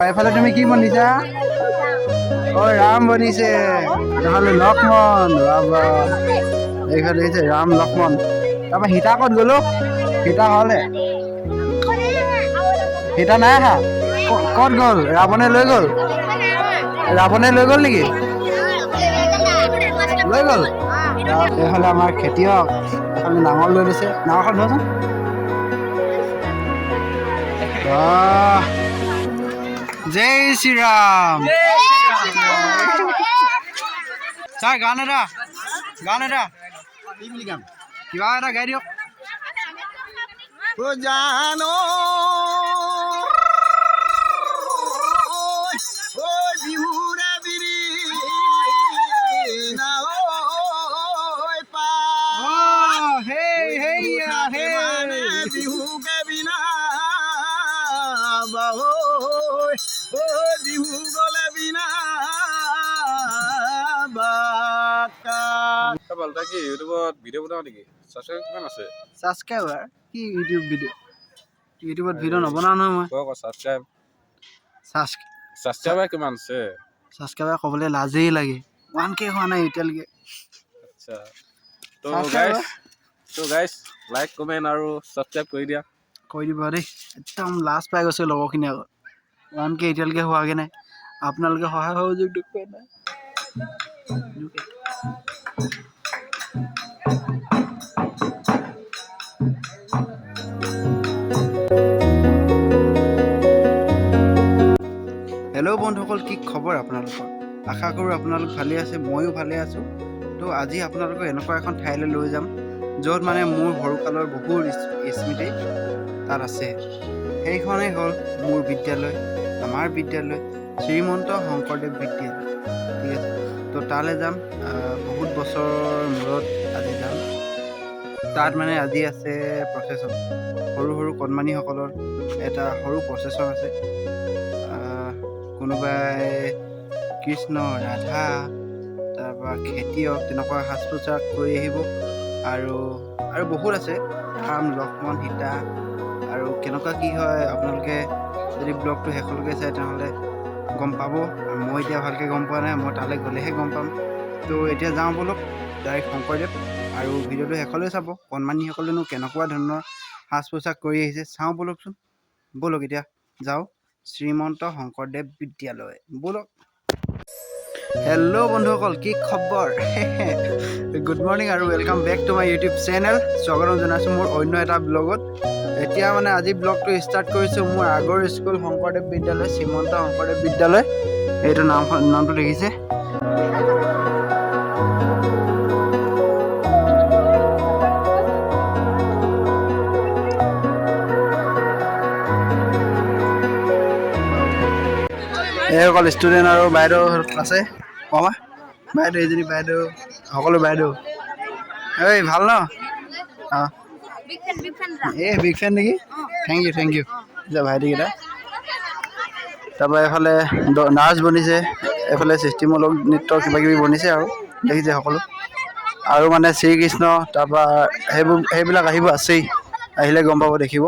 এফালে তুমি কি বনিছা? ও ৰাম বনিছে, নহলে লক্ষ্মণ। বাবা এইফালে হৈছে ৰাম লক্ষ্মণ। তাৰপৰা সীতা ক'ত গ'লো? সীতা হলে সীতা নাই আহা। ক'ত গ'ল? ৰাৱণে লৈ গ'ল? ৰাৱণে লৈ গ'ল নেকি? লৈ গ'ল। এইফালে আমাৰ খেতিয়ক এইফালে নাঙল লৈ লৈছে। নাঙলখন ধৰচোন। জয় শ্ৰীৰাম। ছাৰ গান এটা কিবা এটা গাই দিয়ক। জানো বিহুৰা বিৰি না পা বিহুকে বিনা বিহু গলে বিনা কি ইউটিউবত ভিডিঅ' বনাও নেকি? ছাবস্ক্ৰাইব কিমান আছে? ছাবস্ক্ৰাইবাৰ কি ইউটিউবত ভিডিঅ' নবনাও নহয় মই। ছাবস্ক্ৰাইবাৰ কিমান আছে? ছাবস্ক্ৰাইবাৰ ক'বলৈ লাজেই লাগে। 1K হোৱা নাই এতিয়ালৈকে। আচ্ছা তো গাইছ লাইক কমেণ্ট আৰু ছাবস্ক্ৰাইব কৰি দিয়া। কৰি দিব দেই। একদম লাজ পাই গৈছে লগৰখিনি আগত। 1K এতিয়ালৈকে হোৱাগৈ নাই। আপোনালোকে সহায় সহযোগ দেখুৱাই নাই। হেল্ল' বন্ধুসকল, কি খবৰ আপোনালোকৰ? আশা কৰোঁ আপোনালোক ভালে আছে, ময়ো ভালে আছোঁ। তো আজি আপোনালোকক এনেকুৱা এখন ঠাইলৈ লৈ যাম য'ত মানে মোৰ সৰুকালৰ বহুত স্মৃতি তাত আছে। সেইখনেই হ'ল মোৰ বিদ্যালয়, আমাৰ বিদ্যালয় শ্ৰীমন্ত শংকৰদেৱ বিদ্যালয়। ঠিক আছে, তো তালৈ যাম। বহুত বছৰৰ মূৰত আজি যাম তাত। মানে আজি আছে প্ৰচেছন, সৰু সৰু কণমানিসকলৰ এটা সৰু প্ৰচেছন আছে। কোনোবাই কৃষ্ণ ৰাধা তাৰপৰা খেতিয়ক তেনেকুৱা সাজ পোছাক কৰি আহিব। আৰু বহুত আছে, ৰাম লক্ষ্মণ সীতা। আৰু কেনেকুৱা কি হয় আপোনালোকে যদি ব্লগটো শেষলৈকে চাই তেনেহ'লে গম পাব। মই এতিয়া ভালকৈ গম পোৱা নাই, মই তালৈ গ'লেহে গম পাম। তো এতিয়া যাওঁ ব'লক ডাইৰেক্ট শংকৰদেৱ। আৰু ভিডিঅ'টো শেষলৈ চাব। কণমানিসকলেনো কেনেকুৱা ধৰণৰ সাজ পোছাক কৰি আহিছে চাওঁ ব'লকচোন। ব'লক এতিয়া যাওঁ শ্ৰীমন্ত শংকৰদেৱ বিদ্যালয়, ব'লক। হেল্ল' বন্ধুসকল, কি খবৰ? গুড মৰ্ণিং আৰু welcome back to my YouTube channel. স্বাগতম জনাইছোঁ মোৰ অন্য এটা ব্লগত। এতিয়া মানে আজি ব্লগটো ষ্টাৰ্ট কৰিছোঁ মোৰ আগৰ স্কুল শংকৰদেৱ বিদ্যালয়, শ্ৰীমন্ত শংকৰদেৱ বিদ্যালয়। এইটো নামটো দেখিছে। এইসকল ষ্টুডেণ্ট আৰু বাইদেউ আছে। কমা বাইদেউ, এইজনী বাইদেউ, সকলো বাইদেউ। এই ভাল ন? অঁ এই বিগ ফেন নেকি? থেংক ইউ এতিয়া ভাইটিকেইটা। তাৰপৰা এইফালে নাৰ্ছ বনিছে, এইফালে সৃষ্টিমূলক নৃত্য কিবাকিবি বনিছে আৰু দেখিছে সকলো। আৰু মানে শ্ৰীকৃষ্ণ তাৰপৰা সেইবিলাক আহিব, আছেই। আহিলে গম পাব, দেখিব।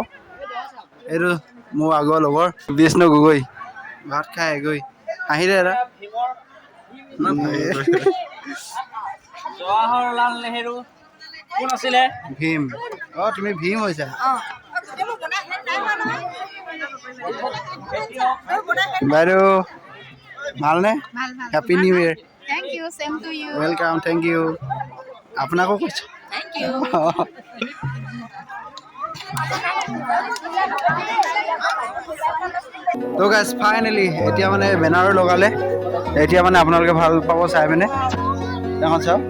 এইটো মোৰ আগৰ লগৰ বিষ্ণু গগৈ, ভাত খাই গৈ আহিলে দাদা। জৱাহৰলাল নেহেৰু কোন আছিলে? ভীম। অঁ তুমি ভীম হৈছা? বাইদেউ ভালনে? Happy new year. Welcome, thank you. আপোনাকো কৈছোঁ। তো গাইজ ফাইনেলি এতিয়া মানে বেনাৰো লগালে। এতিয়া মানে আপোনালোকে ভাল পাব চাই পিনে। এখন চাওক,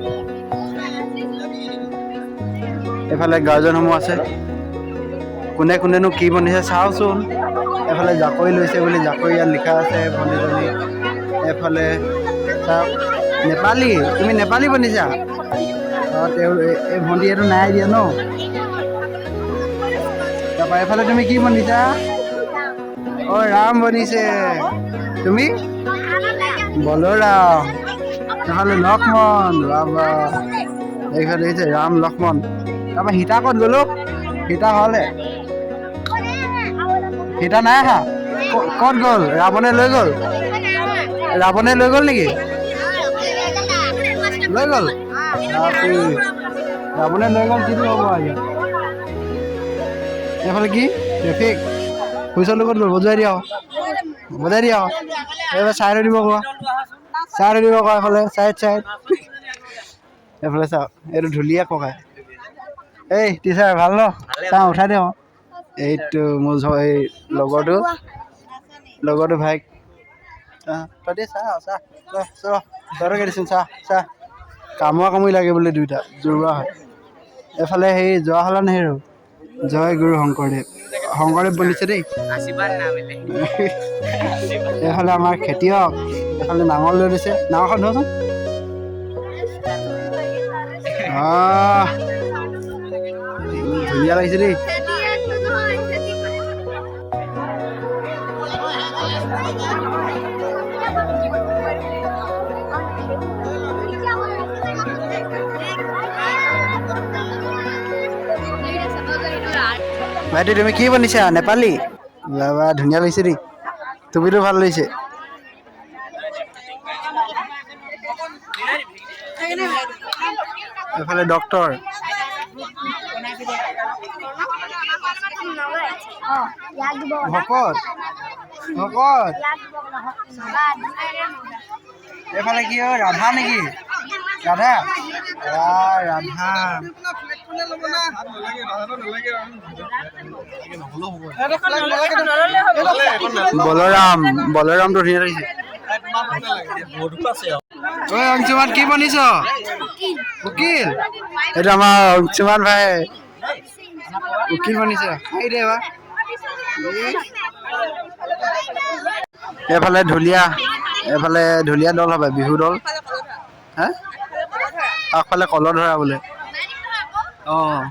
এইফালে গাৰ্জেনসমূহ আছে। কোনেনো কি বনিছে চাওচোন। এইফালে জাকৈ লৈছে বুলি জাকৈ ইয়াত লিখা আছে ভণ্টিজনী। এইফালে চাওক, নেপালী। তুমি নেপালী বনিছা? অঁ এই ভণ্টি এইটো নাই দিয়া ন। তাৰপৰা এইফালে তুমি কি বনিছা? অঁ ৰাম বনিছে। তুমি বলৰাম, নহ'লে লক্ষ্মণ। বাবা এইফালে হৈছে ৰাম লক্ষ্মণ। তাৰপৰা সীতা ক'ত গ'লো? সীতা হলে সীতা নাই আহা। ক'ত গ'ল ৰাৱণে লৈ গ'ল নেকি লৈ গ'ল ৰাৱণে লৈ গ'ল কিটো হ'ব আজি এইফালে কি ট্ৰেফিক হুইচলটো ক'ত গ'ল বজাই দিয়া এইবাৰ চাইড দিব কোৱা এইফালে চাইড এইফালে চাওক এইটো ঢুলীয়া ককাই এই টিচাৰ ভাল ন চাওঁ উঠাই দিওঁ এইটো মোৰ এই লগৰটো ভাইক তই তই দিচোন চাহ কামুৰি লাগে বোলে দুইটা জোৰোৱা হয় এইফালে সেই যোৱা হ'লা নাই আৰু জয় গুৰু শংকৰদেৱ বনিছে দেই এইফালে আমাৰ খেতিয়ক এইফালে নাঙল লৈ দিছে নাঙলখন ধৰচোন ধুনীয়া লাগিছে দেই ভাইটি তুমি কি বনিছা নেপালী বাবা ধুনীয়া লাগিছে দেই টুপিটো ভাল লাগিছে এইফালে ডক্তৰ ভকত এইফালে কি হয় ৰাধা নেকি ৰাধা বলৰামটো ধুনীয়া লাগিছে ঐ অংশুমান কি বনিছ উকিল এইটো আমাৰ অংশুমান ভাই উকিল বনিছে এইফালে ঢুলীয়া দল হ'ব বিহু দল হা আগফালে কলৰ ধৰা বোলে অঁ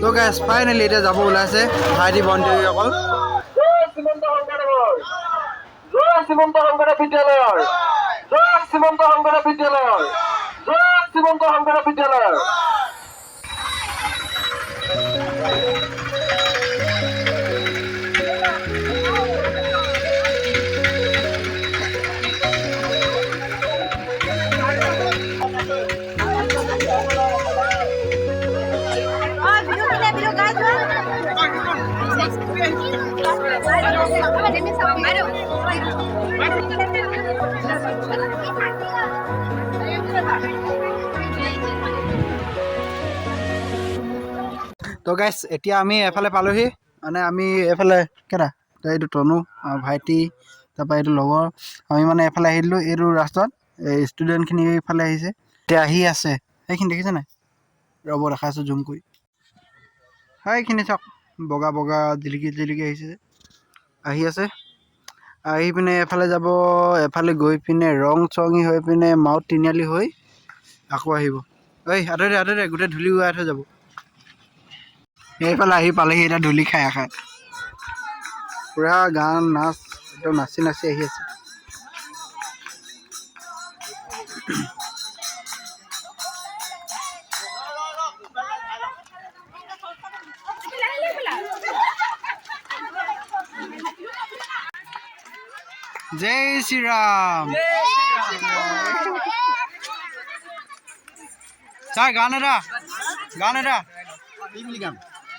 তো গাইছ ফাইনেলি এতিয়া যাব ওলাইছে ভাইটি ভণ্টিসকল শ্ৰীমন্ত শংকৰদেৱ বিদ্যালয় তো গাইছ এতিয়া আমি এফালে পালোহি মানে আমি এইফালে কেইটা এইটো তনু ভাইটি তাৰপৰা এইটো লগৰ আমি মানে এফালে আহি দিলোঁ এইটো ৰাস্তাত এই ষ্টুডেণ্টখিনি এইফালে আহিছে এতিয়া আহি আছে সেইখিনি দেখিছে নাই ৰ'ব দেখাইছোঁ জুম কৰি সেইখিনি চাওক বগা জিলিকি আহিছে আহি আছে আহি পিনে এফালে যাব এফালে গৈ পিনে ৰং চঙি হৈ পিনে মাউত তিনিআলি হৈ আকৌ আহিব ঐ আঁতৰে গোটেই ধূলি উৰাই থৈ যাব এইফালে আহি পালেহি এতিয়া ধূলি খাই পুৰা গান নাচ একদম নাচি আহি আছে জয় শ্ৰীৰাম ছাৰ গান এটা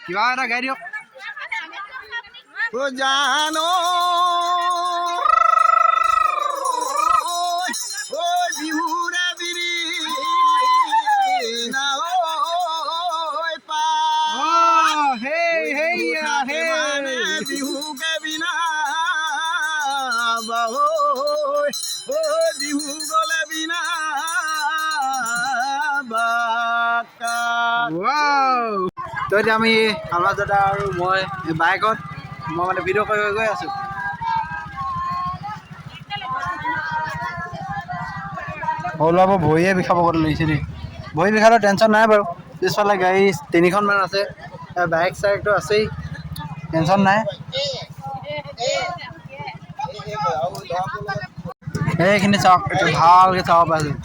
কিবা এটা গাই দিয়ক জানো বিহুৰা বিৰি না পা বিহুকে বিনা বিহু গলে বিনা তো এতিয়া আমি আমাৰ দাদা আৰু মই বাইকত মই মানে ভিডিঅ' কৰি গৈ আছোঁ ওলাব ভৰিয়ে বিষাব কৰি লাগিছে দেই ভৰি বিষালে টেনশ্যন নাই বাৰু পিছফালে গাড়ী 3খনমান আছে বাইক চাইকটো আছেই টেনশ্যন নাই এইখিনি চাওক ভালকৈ চাব পাইছোঁ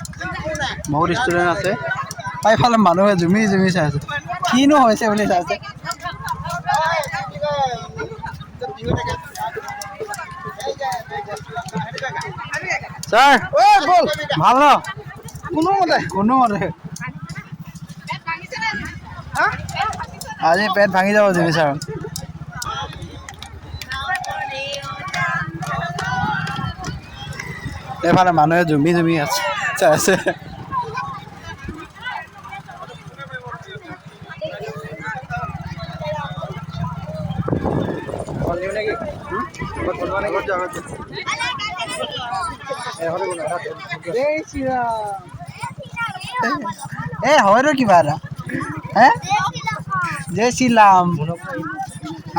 বহুত ষ্টুডেণ্ট আছে এইফালে মানুহে জুমি জুমি চাই আছে কিনো হৈছে বুলি চাইছে ছাৰ ব'ল ভাল ন কোনোমতে আজি পেট ভাঙি যাব জুমি ছাৰ এইফালে মানুহে জুমি জুমি আছে চাই আছে এই হয়তো কিবা এটা হে জয় শ্ৰীৰাম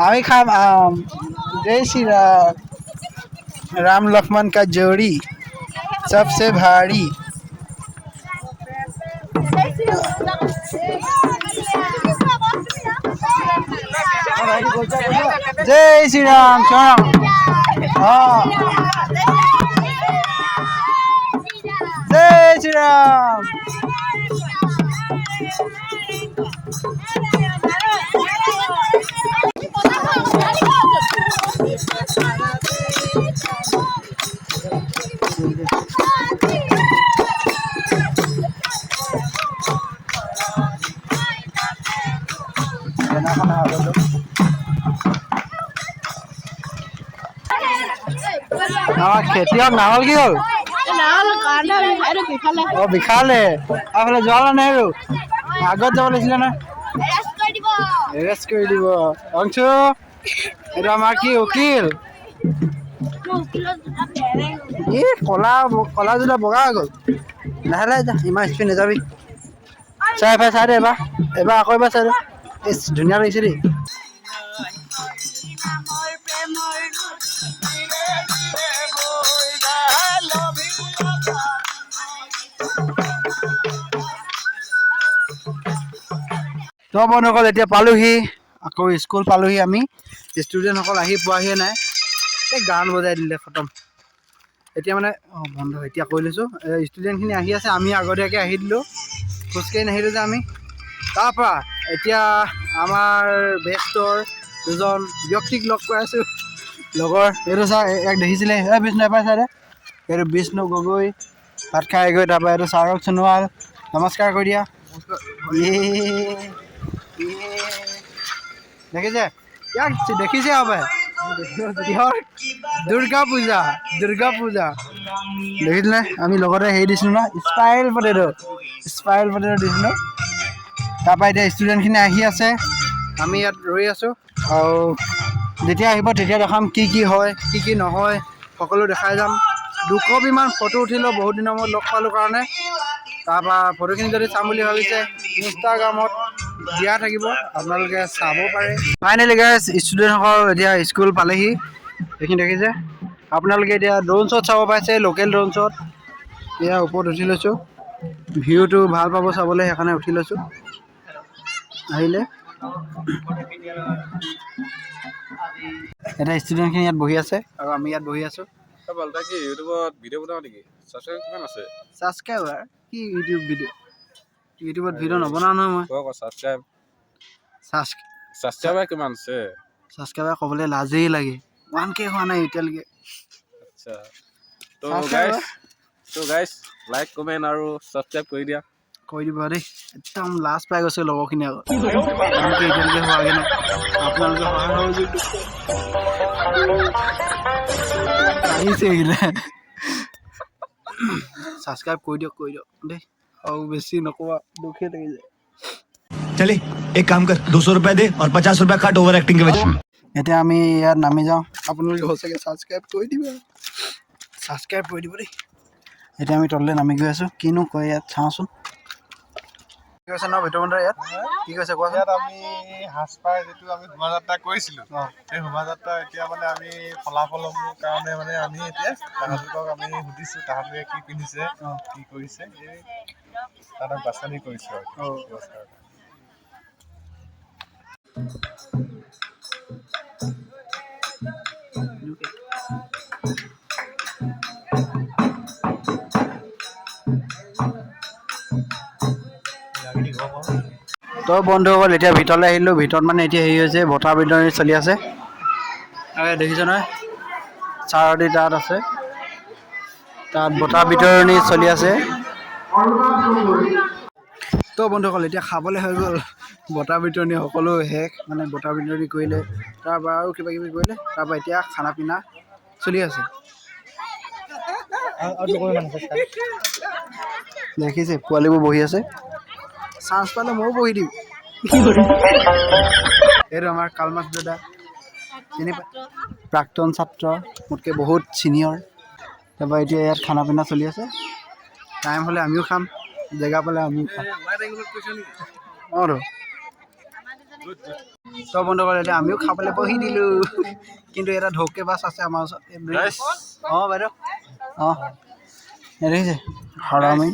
আমি খাম আম जय श्री राम राम लक्ष्मण का जोड़ी सबसे भारी जय श्री राम हाँ जय श्री राम খেতিয়ক নাঙল কি হ'ল বিষালে এইফালে যোৱা নাই আৰু আগত যাব লাগিছিলে নহয় এৰেষ্ট কৰি দিব অংশু এইটো আমাৰ কি উকিল কলা জোতা বগা হৈ গ'ল লাহে লাহে যা ইমান স্পীড নাযাবি চাই এফালে চাই দে এবাৰ আকৌ এবাৰ চাই দে ধুনীয়া লাগিছে দেই তো বন্ধুসকল এতিয়া পালোহি আকৌ স্কুল পালোহি আমি ষ্টুডেণ্টসকল আহি পোৱাহিয়ে নাই এই গান বজাই দিলে খতম এতিয়া মানে বন্ধ এতিয়া কৈ লৈছোঁ ষ্টুডেণ্টখিনি আহি আছে আমি আগতীয়াকৈ আহি দিলোঁ খোজকাঢ়ি নাহিলোঁ যে আমি তাৰপৰা এতিয়া আমাৰ বেষ্টৰ দুজন ব্যক্তিক লগ পাইছোঁ লগৰ এইটো ছাৰ এক দেখিছিলে বিষ্ণু এপাই ছাৰে এইটো বিষ্ণু গগৈ ভাত খাই গৈ তাৰপৰা এইটো ছাৰক সোণোৱাল নমস্কাৰ কৰি দিয়া দেখিছে ইয়াক দেখিছে হবে দুৰ্গা পূজা দেখিছিলে আমি লগতে হেৰি দিছিলোঁ ন স্পাইৰেল পটেটো দিছিলোঁ তাৰপৰা এতিয়া ষ্টুডেণ্টখিনি আহি আছে আমি ইয়াত ৰৈ আছোঁ আৰু যেতিয়া আহিব তেতিয়া দেখাম কি হয় কি নহয় সকলো দেখাই যাম 200মান ফটো উঠিলোঁ বহুত দিনৰ মূৰত লগ পালোঁ কাৰণে তাৰপৰা ফটোখিনি যদি চাম বুলি ভাবিছে ইনষ্টাগ্ৰামত দিয়া থাকিব আপোনালোকে চাব পাৰে ফাইনেলি গাইজ ষ্টুডেণ্টসকল এতিয়া স্কুল পালেহি এইখিনি দেখিছে আপোনালোকে এতিয়া ড্ৰোন শ্বট চাব পাইছে লোকেল ড্ৰোন শ্বট এয়া ওপৰত উঠি লৈছোঁ ভিউটো ভাল পাব চাবলৈ সেইকাৰণে উঠি লৈছোঁ আহিলে এতিয়া ষ্টুডেণ্টখিনি ইয়াত বহি আছে আৰু আমি ইয়াত বহি আছোঁ কি ইউটিউবত ভিডিঅ' বনাওঁ নেকি ছাবস্ক্ৰাইব কিমান আছে ছাবস্ক্ৰাইবাৰ কি ইউটিউবত ভিডিঅ' নবনাওঁ নহয় মই ছাবস্ক্ৰাইবাৰ কিমান আছে ছাবস্ক্ৰাইবাৰ ক'বলৈ লাজেই লাগে 1K হোৱা নাই এতিয়ালৈকে আচ্ছা তো গাইজ লাইক কমেণ্ট আৰু ছাবস্ক্ৰাইব কৰি দিয়া কৈ দিব দেই একদম লাষ্ট পাই গৈছে লগৰখিনি আগত এতিয়ালৈকে হোৱাগৈ নাই আপোনালোকে সহায় সহযোগ আহিছে এইকেইটা ছাবস্ক্ৰাইব কৰি দিয়ক দেই আৰু বেছি নক'বা দুখে লাগি যায় चले एक काम कर 200 रुपए दे और 50 रुपए काट ओवर एक्टिंग के वजह এতিয়া আমি ইয়াত নামি যাওঁ আপোনালোকে সঁচাকৈ ছাবস্ক্ৰাইব কৰি দিব দেই এতিয়া আমি তললৈ নামি গৈ আছোঁ কিনো কয় ইয়াত চাওঁচোন কি কৈছে ন ভিতৰমন্দিৰ ইয়াত কি কৈছে কোৱাচোন ইয়াত আমি সাজপাৰ যিটো আমি শোভাযাত্ৰা কৰিছিলোঁ সেই শোভাযাত্ৰা এতিয়া মানে আমি ফলাফলৰ কাৰণে মানে আমি এতিয়া তাহাঁতক আমি সুধিছোঁ তাহাঁতে কি পিন্ধিছে কি কৰিছে এই তাহাঁতক বাছনি কৰিছোঁ আৰু পুৰস্কাৰ তো বন্ধুসকল এতিয়া ভিতৰলৈ আহিলোঁ। ভিতৰত মানে এতিয়া হেৰি হৈছে বঁটা বিতৰণি চলি আছে। দেখিছ নহয় চাৰতি তাত আছে, তাত বঁটা বিতৰণি চলি আছে। তো বন্ধুসকল এতিয়া খাবলৈ হৈ গ'ল। বঁটা বিতৰণি সকলো শেষ, মানে বঁটা বিতৰণি কৰিলে, তাৰপৰা আৰু কিবা কিবি কৰিলে, তাৰপৰা এতিয়া খানা পিনা চলি আছে। দেখিছে পোৱালিবোৰ বহি আছে, চান্স পালে ময়ো বহি দিম। এইটো আমাৰ কালমাছ দাদা, চিনি পায়, প্ৰাক্তন ছাত্ৰ, মোতকৈ বহুত ছিনিয়ৰ। তাৰপৰা এতিয়া ইয়াত খানা পিনা চলি আছে। টাইম হ'লে আমিও খাম, জেগা পালে আমিও খাম। অঁ তো বন্ধুসকল এতিয়া আমিও খাবলৈ বহি দিলোঁ। কিন্তু এটা ঢৌকে বাছ আছে আমাৰ ওচৰত। অঁ বাইদেউ, অঁ দেখিছে হৰামি,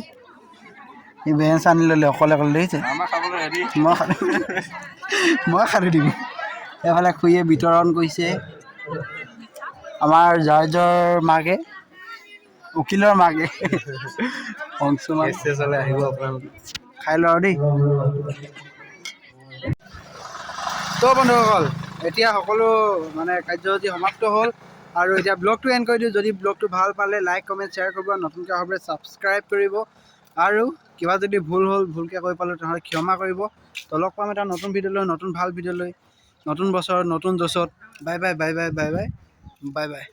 সি বেঞ্চ আনি ল'লে অকলে অকলে। দেখিছে মই খালি দিম। এইফালে খুৰীয়ে বিতৰণ কৰিছে আমাৰ জাৰ্জৰ মাকে, উকিলৰ মাকে। আহিব আপোনালোকে খাই লওঁ আৰু দেই। তো বন্ধুসকল এতিয়া সকলো মানে কাৰ্যসূচী সমাপ্ত হ'ল, আৰু এতিয়া ব্লগটো এণ্ড কৰি দিওঁ। যদি ব্লগটো ভাল পালে লাইক কমেণ্ট শ্বেয়াৰ কৰিব, নতুনকৈ হ'লে ছাবস্ক্ৰাইব কৰিব, আৰু কিবা যদি ভুল হ'ল, ভুলকৈ কৈ পালোঁ তেনেহ'লে ক্ষমা কৰিব। তো লগ পাম এটা নতুন ভিডিঅ' লৈ, নতুন ভাল ভিডিঅ' লৈ, নতুন বছৰত নতুন জছত। Bye bye bye bye bye bye bye bye.